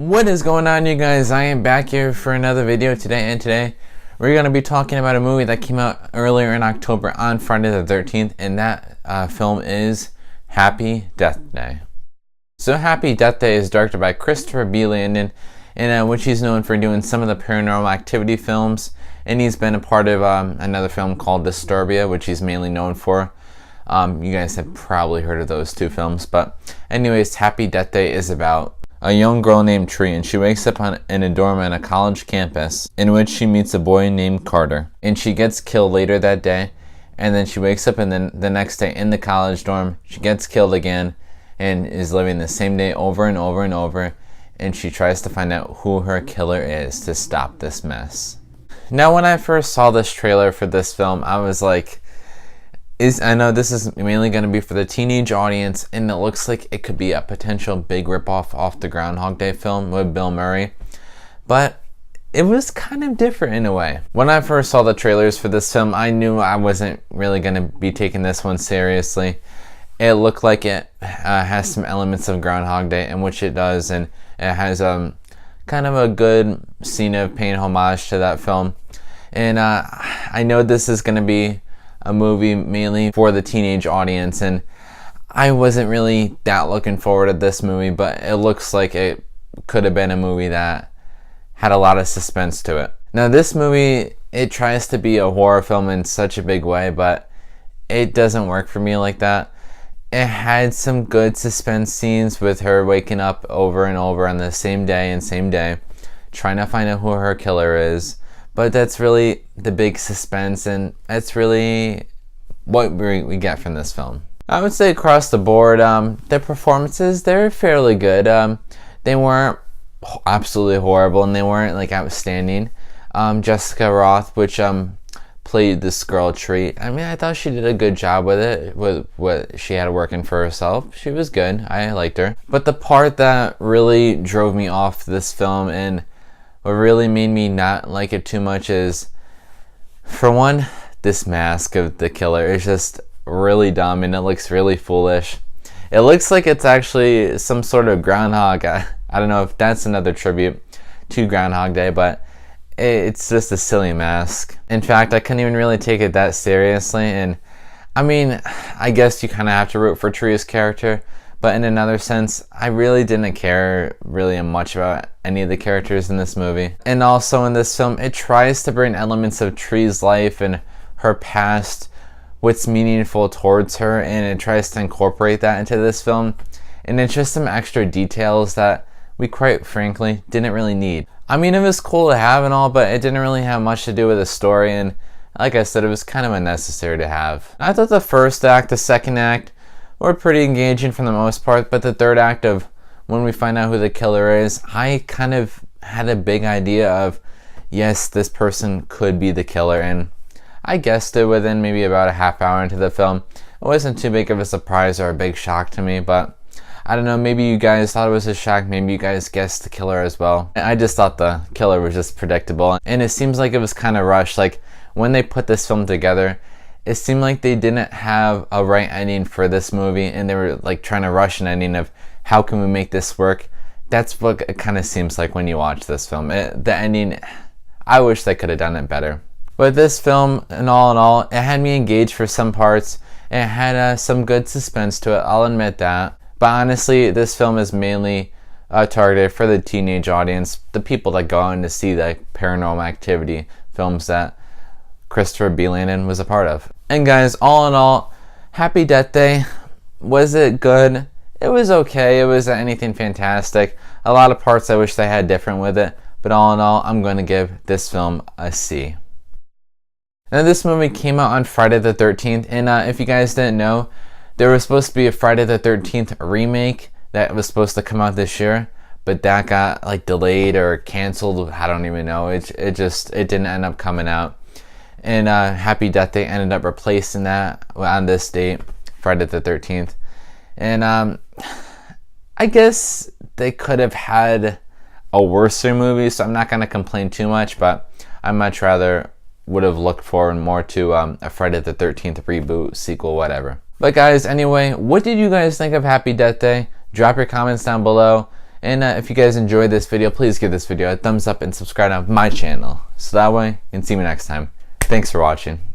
What is going on, you guys? I am back here for another video today, and today we're going to be talking about a movie that came out earlier in October on Friday the 13th, and that film is Happy Death Day. So Happy Death Day is directed by Christopher B. Landon, and which he's known for doing some of the Paranormal Activity films, and he's been a part of another film called Disturbia, which he's mainly known for. You guys have probably heard of those two films, but anyways, Happy Death Day is about a young girl named Tree, and she wakes up in a dorm on a college campus in which she meets a boy named Carter, and she gets killed later that day. And then she wakes up, and then the next day in the college dorm she gets killed again and is living the same day over and over and over, and she tries to find out who her killer is to stop this mess. Now, when I first saw this trailer for this film, I was like, I know this is mainly going to be for the teenage audience, and it looks like it could be a potential big ripoff off the Groundhog Day film with Bill Murray, but it was kind of different in a way. When I first saw the trailers for this film, I knew I wasn't really going to be taking this one seriously. It looked like it has some elements of Groundhog Day, in which it does, and it has kind of a good scene of paying homage to that film. And I know this is going to be a movie mainly for the teenage audience, and I wasn't really that looking forward to this movie, but it looks like it could have been a movie that had a lot of suspense to it. Now, this movie, it tries to be a horror film in such a big way, but it doesn't work for me like that. It had some good suspense scenes with her waking up over and over on the same day, trying to find out who her killer is. But that's really the big suspense, and that's really what we get from this film. I would say across the board, the performances, they're fairly good. They weren't absolutely horrible, and they weren't like outstanding. Jessica Rothe, which played this girl Tree, I mean, I thought she did a good job with it, with what she had working for herself. She was good. I liked her. But the part that really drove me off this film, and what really made me not like it too much, is, for one, this mask of the killer is just really dumb, and it looks really foolish. It looks like it's actually some sort of groundhog. I don't know if that's another tribute to Groundhog Day, but it's just a silly mask. In fact, I couldn't even really take it that seriously, and I mean, I guess you kind of have to root for Tree's character, but in another sense, I really didn't care really much about any of the characters in this movie. And also in this film, it tries to bring elements of Tree's life and her past, what's meaningful towards her, and it tries to incorporate that into this film. And it's just some extra details that we, quite frankly, didn't really need. I mean, it was cool to have and all, but it didn't really have much to do with the story, and like I said, it was kind of unnecessary to have. I thought the first act, the second act, were pretty engaging for the most part, but the third act of when we find out who the killer is, I kind of had a big idea of, yes, this person could be the killer, and I guessed it within maybe about a half hour into the film. It wasn't too big of a surprise or a big shock to me, but I don't know, maybe you guys thought it was a shock, maybe you guys guessed the killer as well. I just thought the killer was just predictable, and it seems like it was kind of rushed. Like, when they put this film together, it seemed like they didn't have a right ending for this movie, and they were like trying to rush an ending of how can we make this work. That's what it kind of seems like when you watch this film. The ending, I wish they could have done it better. But this film, in all, it had me engaged for some parts. It had some good suspense to it, I'll admit that. But honestly, this film is mainly targeted for the teenage audience, the people that go out to see the Paranormal Activity films that Christopher B. Landon was a part of. And guys, all in all, Happy Death Day. Was it good? It was okay. It wasn't anything fantastic. A lot of parts I wish they had different with it, but all in all, I'm going to give this film a C. Now, this movie came out on Friday the 13th, and if you guys didn't know, there was supposed to be a Friday the 13th remake that was supposed to come out this year, but that got like delayed or canceled. I don't even know. It didn't end up coming out. And Happy Death Day ended up replacing that on this date, Friday the 13th. And I guess they could have had a worser movie, so I'm not going to complain too much, but I much rather would have looked forward more to a Friday the 13th reboot, sequel, whatever. But guys, anyway, what did you guys think of Happy Death Day? Drop your comments down below. And if you guys enjoyed this video, please give this video a thumbs up and subscribe to my channel. So that way, you can see me next time. Thanks for watching.